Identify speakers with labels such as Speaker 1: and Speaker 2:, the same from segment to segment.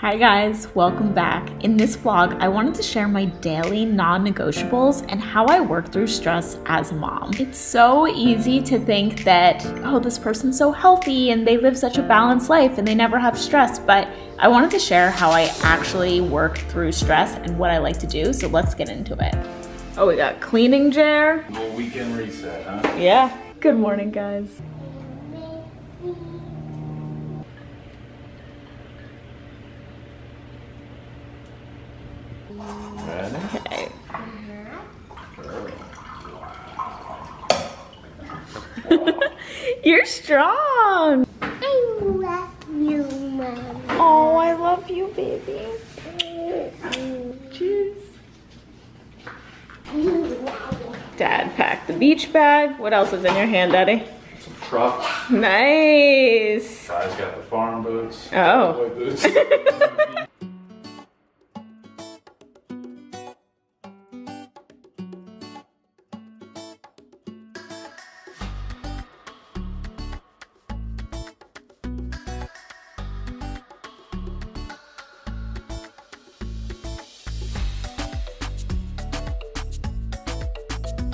Speaker 1: Hi guys, welcome back. In this vlog, I wanted to share my daily non-negotiables and how I work through stress as a mom. It's so easy to think that, oh, this person's so healthy and they live such a balanced life and they never have stress, but I wanted to share how I actually work through stress and what I like to do, so let's get into it. Oh, we got cleaning chair.
Speaker 2: Little weekend reset, huh?
Speaker 1: Yeah. Good morning, guys. Okay. You're strong.
Speaker 3: I love you, Mom.
Speaker 1: Oh, I love you, baby. Cheers. Dad packed the beach bag. What else is in your hand, Daddy?
Speaker 2: Some trucks.
Speaker 1: Nice.
Speaker 2: Guy's got the farm boots.
Speaker 1: Oh.
Speaker 2: Boy boots.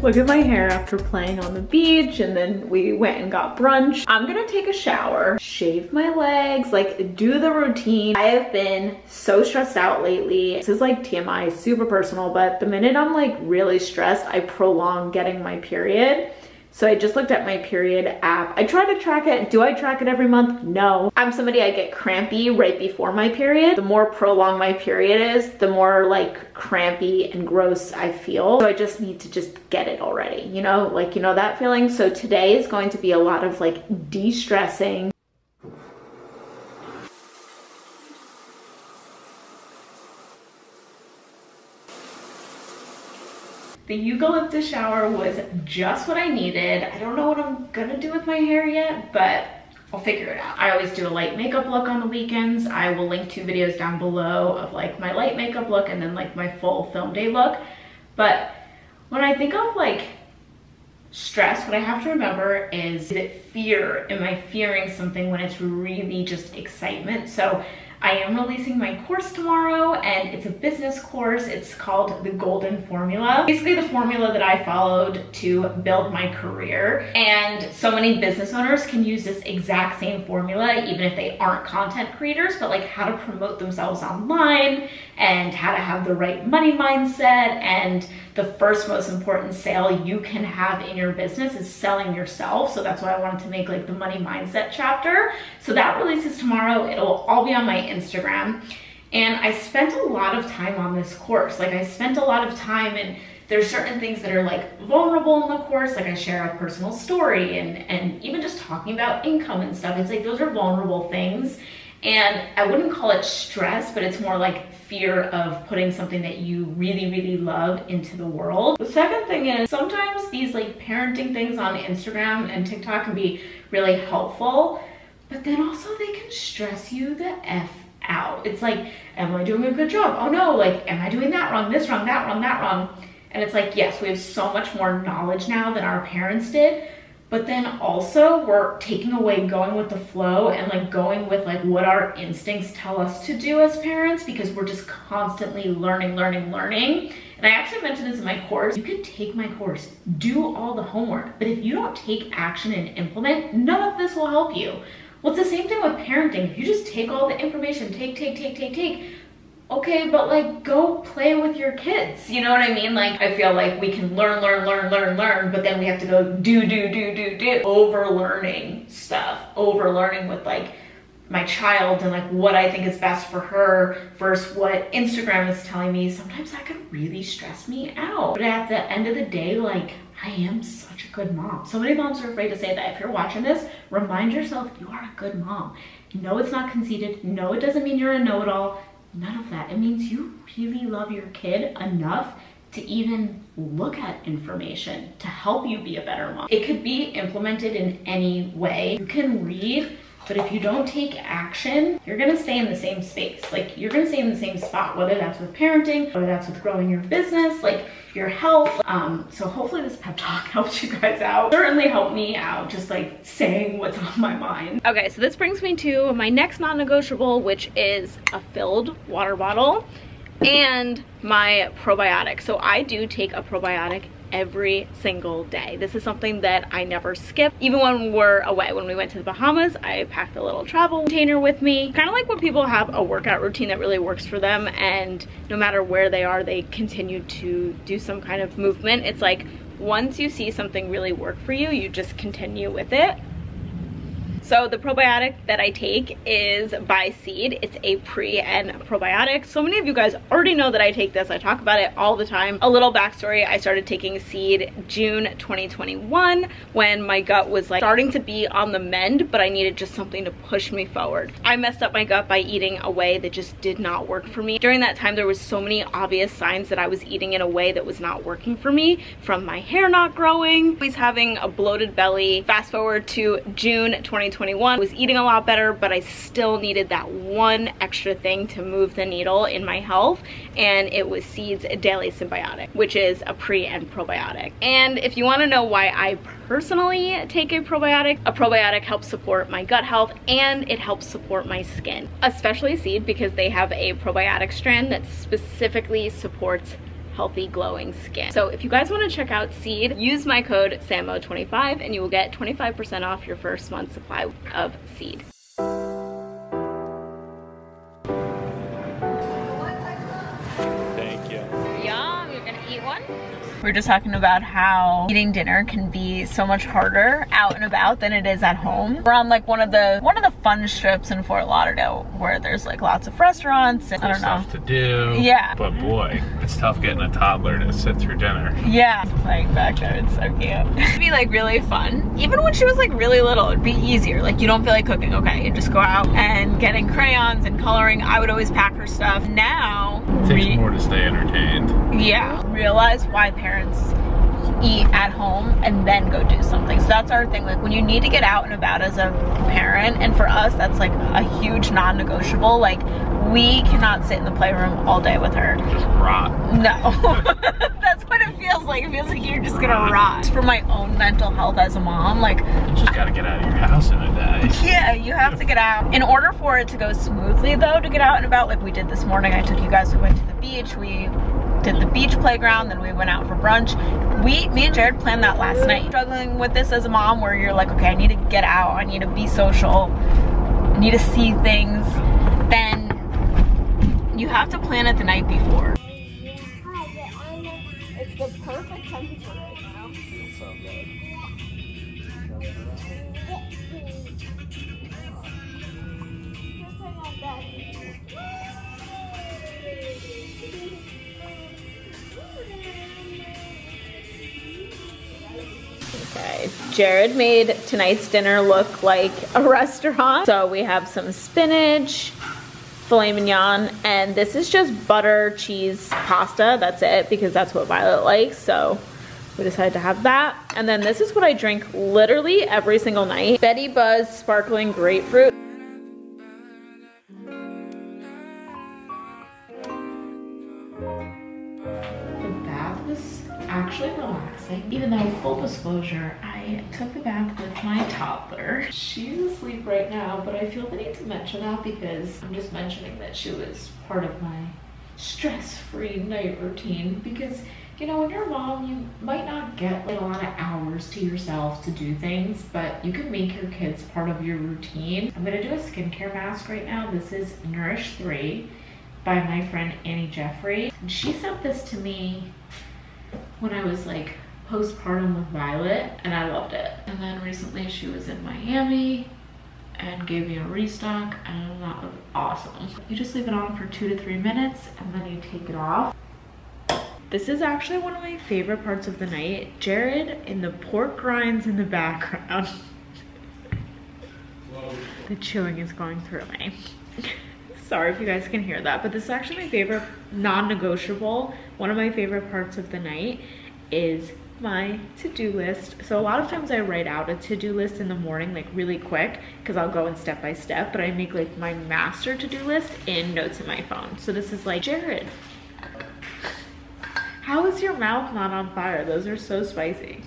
Speaker 1: Look at my hair after playing on the beach, and then we went and got brunch. I'm gonna take a shower, shave my legs, like do the routine. I have been so stressed out lately. This is like TMI, super personal, but the minute I'm like really stressed, I prolong getting my period. So I just looked at my period app. I try to track it. Do I track it every month? No. I'm somebody, I get crampy right before my period. The more prolonged my period is, the more like crampy and gross I feel. So I just need to just get it already, you know, like, you know that feeling? So today is going to be a lot of like de-stressing. The eucalyptus shower was just what I needed. I don't know what I'm gonna do with my hair yet, but I'll figure it out. I always do a light makeup look on the weekends. I will link 2 videos down below of like my light makeup look and then like my full film day look. But when I think of like stress, what I have to remember is it fear? Am I fearing something when it's really just excitement? So I am releasing my course tomorrow, and it's a business course. It's called The Golden Formula. Basically the formula that I followed to build my career. And so many business owners can use this exact same formula, even if they aren't content creators, but like how to promote themselves online and how to have the right money mindset. And the first most important sale you can have in your business is selling yourself. So that's why I wanted to make like the money mindset chapter. So that releases tomorrow. It'll all be on my Instagram. And I spent a lot of time on this course. Like I spent a lot of time, and there's certain things that are like vulnerable in the course. Like I share a personal story and even just talking about income and stuff. It's like those are vulnerable things. And I wouldn't call it stress, but it's more like fear of putting something that you really, really love into the world. The second thing is sometimes these like parenting things on Instagram and TikTok can be really helpful, but then also they can stress you the F out. It's like, am I doing a good job? Oh no, like, am I doing that wrong, this wrong, that wrong, that wrong? And it's like, yes, we have so much more knowledge now than our parents did, but then also we're taking away going with the flow and like going with like what our instincts tell us to do as parents, because we're just constantly learning. And I actually mentioned this in my course. You can take my course, do all the homework, but if you don't take action and implement, none of this will help you. Well, it's the same thing with parenting. If you just take all the information, take, okay, but like go play with your kids. You know what I mean? Like I feel like we can learn, but then we have to go do. Over-learning stuff, over-learning with like my child and like what I think is best for her versus what Instagram is telling me. Sometimes that can really stress me out. But at the end of the day, like I am such a good mom. So many moms are afraid to say that. If you're watching this, remind yourself you are a good mom. No, it's not conceited. No, it doesn't mean you're a know-it-all. None of that. It means you really love your kid enough to even look at information to help you be a better mom. It could be implemented in any way. You can read But if you don't take action, you're gonna stay in the same space. Like, you're gonna stay in the same spot, whether that's with parenting, whether that's with growing your business, like your health. So hopefully this pep talk helps you guys out. Certainly helped me out, just like saying what's on my mind. Okay, so this brings me to my next non-negotiable, which is a filled water bottle and my probiotic. So I do take a probiotic every single day. This is something that I never skip. Even when we're away, when we went to the Bahamas, I packed a little travel container with me. Kind of like when people have a workout routine that really works for them, and no matter where they are, they continue to do some kind of movement. It's like once you see something really work for you, you just continue with it. So the probiotic that I take is by Seed. It's a pre and probiotic. So many of you guys already know that I take this. I talk about it all the time. A little backstory, I started taking Seed June 2021 when my gut was like starting to be on the mend, but I needed just something to push me forward. I messed up my gut by eating a way that just did not work for me. During that time, there was so many obvious signs that I was eating in a way that was not working for me, from my hair not growing, always having a bloated belly. Fast forward to June 2021, I was eating a lot better, but I still needed that one extra thing to move the needle in my health, and it was Seed's Daily Symbiotic, which is a pre and probiotic. And if you want to know why I personally take a probiotic helps support my gut health and it helps support my skin, especially Seed, because they have a probiotic strand that specifically supports healthy glowing skin. So if you guys want to check out Seed, use my code SAMO25 and you will get 25% off your first month's supply of Seed.
Speaker 2: Thank you.
Speaker 1: Yum, you're gonna eat one? We're just talking about how eating dinner can be so much harder out and about than it is at home. We're on like one of the fun strips in Fort Lauderdale where there's like lots of restaurants and I don't know.
Speaker 2: Stuff to do.
Speaker 1: Yeah.
Speaker 2: But boy, it's tough getting a toddler to sit through dinner.
Speaker 1: Yeah. Playing back there, it's so cute. It'd be like really fun. Even when she was like really little, it'd be easier. Like you don't feel like cooking, okay, you just go out and getting crayons and coloring. I would always pack her stuff. Now,
Speaker 2: It takes more to stay entertained.
Speaker 1: yeah, realize why parents eat at home and then go do something. So that's our thing, like when you need to get out and about as a parent, and for us that's like a huge non-negotiable. Like we cannot sit in the playroom all day with her.
Speaker 2: Just rot.
Speaker 1: No. That's what it feels like. It feels like you're just gonna rot. For my own mental health as a mom, like
Speaker 2: You just gotta get out of your house in a day.
Speaker 1: yeah, you have to get out. In order for it to go smoothly though, to get out and about like we did this morning, I took you guys, we went to the beach, we did the beach playground, then we went out for brunch. Me and Jared planned that last night. Struggling with this as a mom where you're like, okay, I need to get out, I need to be social, I need to see things, then you have to plan it the night before. It's the perfect temperature right now.
Speaker 2: Feels so good.
Speaker 1: Okay, Jared made tonight's dinner look like a restaurant. So we have some spinach, filet mignon, and this is just butter, cheese, pasta. That's it, because that's what Violet likes. So we decided to have that. And then this is what I drink literally every single night. Betty Buzz sparkling grapefruit. Actually relaxing, even though full disclosure, I took the bath with my toddler. She's asleep right now, but I feel the need to mention that because I'm just mentioning that she was part of my stress-free night routine, because you know, when you're a mom, you might not get like a lot of hours to yourself to do things, but you can make your kids part of your routine. I'm gonna do a skincare mask right now. This is Nourish 3 by my friend Annie Jeffrey. And she sent this to me when I was like postpartum with Violet, and I loved it. And then recently she was in Miami and gave me a restock, and that was awesome. You just leave it on for 2 to 3 minutes and then you take it off. This is actually one of my favorite parts of the night. Jared in the pork rinds in the background. The chewing is going through me. Sorry if you guys can hear that, but this is actually my favorite non-negotiable. One of my favorite parts of the night is my to-do list. So a lot of times I write out a to-do list in the morning, like really quick, because I'll go in step by step, but I make like my master to-do list in notes in my phone. So this is like, Jared, how is your mouth not on fire? Those are so spicy.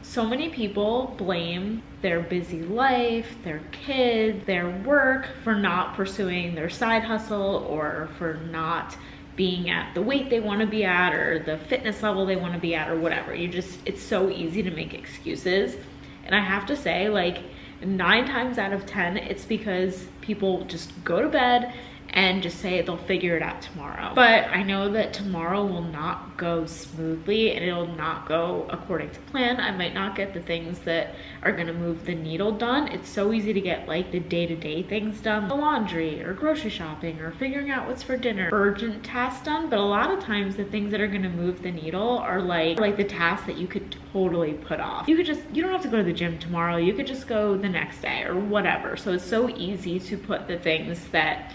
Speaker 1: So many people blame their busy life, their kids, their work for not pursuing their side hustle, or for not being at the weight they want to be at, or the fitness level they want to be at, or whatever. It's so easy to make excuses. And I have to say, like 9 times out of 10, it's because people just go to bed and just say they'll figure it out tomorrow. But I know that tomorrow will not go smoothly, and it'll not go according to plan. I might not get the things that are gonna move the needle done. It's so easy to get like the day-to-day things done, the laundry or grocery shopping or figuring out what's for dinner, urgent tasks done. But a lot of times the things that are gonna move the needle are like the tasks that you could totally put off. You don't have to go to the gym tomorrow. You could just go the next day or whatever. So it's so easy to put the things that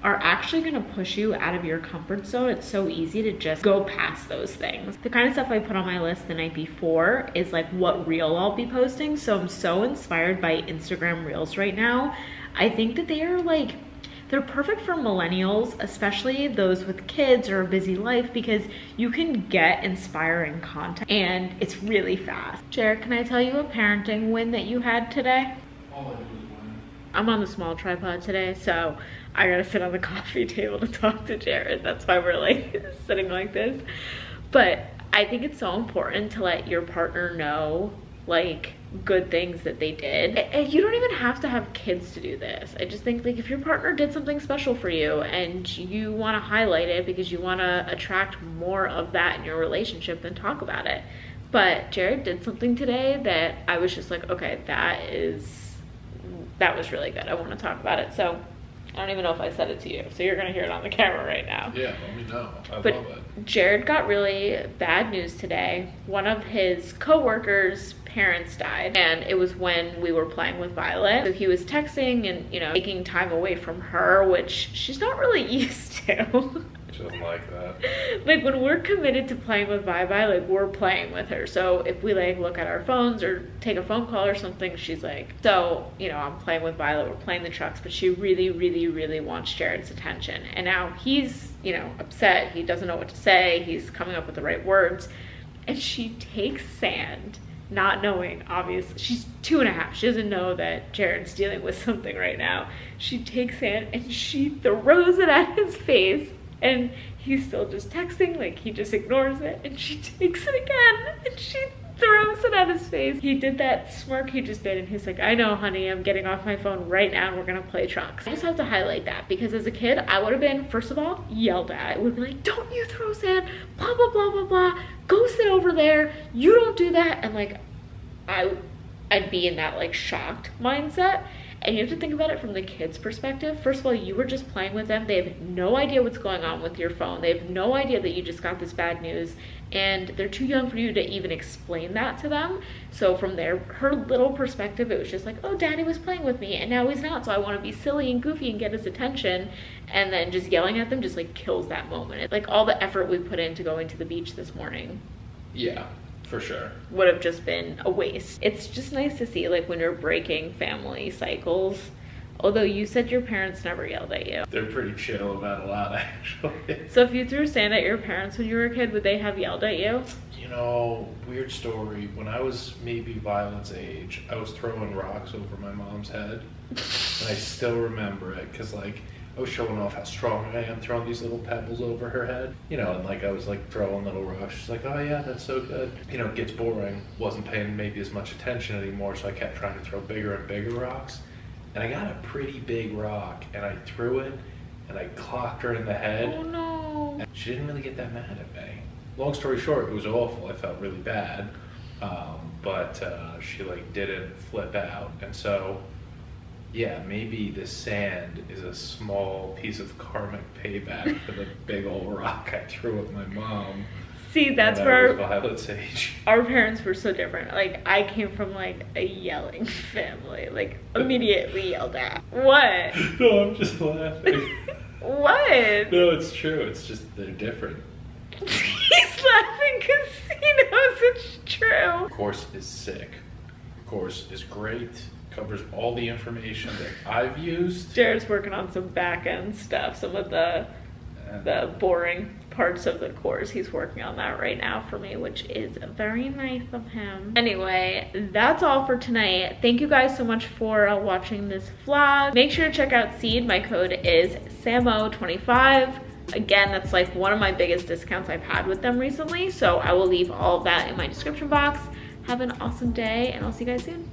Speaker 1: are actually gonna push you out of your comfort zone. It's so easy to just go past those things. The kind of stuff I put on my list the night before is like what reel I'll be posting. So I'm so inspired by Instagram reels right now. I think that they're perfect for millennials, especially those with kids or a busy life, because you can get inspiring content and it's really fast. Jared, can I tell you a parenting win that you had today?
Speaker 2: All I do is win.
Speaker 1: I'm on the small tripod today, so I gotta sit on the coffee table to talk to Jared. That's why we're like sitting like this. But I think it's so important to let your partner know like good things that they did. And you don't even have to have kids to do this. I just think like if your partner did something special for you and you want to highlight it because you want to attract more of that in your relationship, then talk about it. But Jared did something today that I was just like, okay, that was really good. I want to talk about it. So I don't even know if I said it to you, so you're gonna hear it on the camera right now.
Speaker 2: Yeah, let me know. I love it.
Speaker 1: Jared got really bad news today. One of his co-workers' parents died, and it was when we were playing with Violet. So he was texting and, taking time away from her, which she's not really used to.
Speaker 2: She doesn't like that.
Speaker 1: Like when we're committed to playing with Vivi, like we're playing with her. So if we like look at our phones or take a phone call or something, she's like, so, I'm playing with Violet, we're playing the trucks, but she really, really, really wants Jared's attention. And now he's, upset. He doesn't know what to say. He's coming up with the right words. And she takes sand, not knowing, obviously, she's 2.5. She doesn't know that Jared's dealing with something right now. She takes sand and she throws it at his face. And he's still just texting, like he just ignores it, and she takes it again and she throws it at his face. He did that smirk he just did, and he's like, I know, honey, I'm getting off my phone right now and we're gonna play trucks. I just have to highlight that because as a kid, I would have been, first of all, yelled at. I would be like, don't you throw sand, blah, blah, blah, blah, blah. Go sit over there. You don't do that. And like, I'd be in that like shocked mindset. And you have to think about it from the kid's perspective. First of all, you were just playing with them. They have no idea what's going on with your phone. They have no idea that you just got this bad news. And they're too young for you to even explain that to them. So from her little perspective, it was just like, oh, daddy was playing with me and now he's not. So I want to be silly and goofy and get his attention. And then just yelling at them just like kills that moment. It's like all the effort we put into going to the beach this morning.
Speaker 2: Yeah. For sure.
Speaker 1: Would have just been a waste. It's just nice to see like when you're breaking family cycles. Although you said your parents never yelled at you.
Speaker 2: They're pretty chill about a lot, actually.
Speaker 1: So if you threw sand at your parents when you were a kid, would they have yelled at you?
Speaker 2: Weird story. When I was maybe Violet's age, I was throwing rocks over my mom's head. And I still remember it because like I was showing off how strong I am throwing these little pebbles over her head, and like I was like throwing little rocks. She's like, oh yeah, that's so good. It gets boring. Wasn't paying maybe as much attention anymore, so I kept trying to throw bigger and bigger rocks. And I got a pretty big rock and I threw it and I clocked her in the head.
Speaker 1: Oh no.
Speaker 2: And she didn't really get that mad at me. Long story short, it was awful. I felt really bad. But she like didn't flip out. And so yeah, maybe the sand is a small piece of karmic payback for the big old rock I threw at my mom.
Speaker 1: See, that's where
Speaker 2: Violet's age.
Speaker 1: Our parents were so different. Like, I came from like a yelling family, like immediately yelled at. What?
Speaker 2: No, I'm just laughing.
Speaker 1: What?
Speaker 2: No, it's true. It's just they're different.
Speaker 1: He's laughing because he knows it's true.
Speaker 2: Course is sick. Course is great. Covers all the information that I've used.
Speaker 1: Jared's working on some back end stuff, some of the boring parts of the course. He's working on that right now for me, which is very nice of him. Anyway, that's all for tonight. Thank you guys so much for watching this vlog. Make sure to check out Seed. My code is SAMO25. Again, that's like one of my biggest discounts I've had with them recently, so I will leave all of that in my description box. Have an awesome day, and I'll see you guys soon.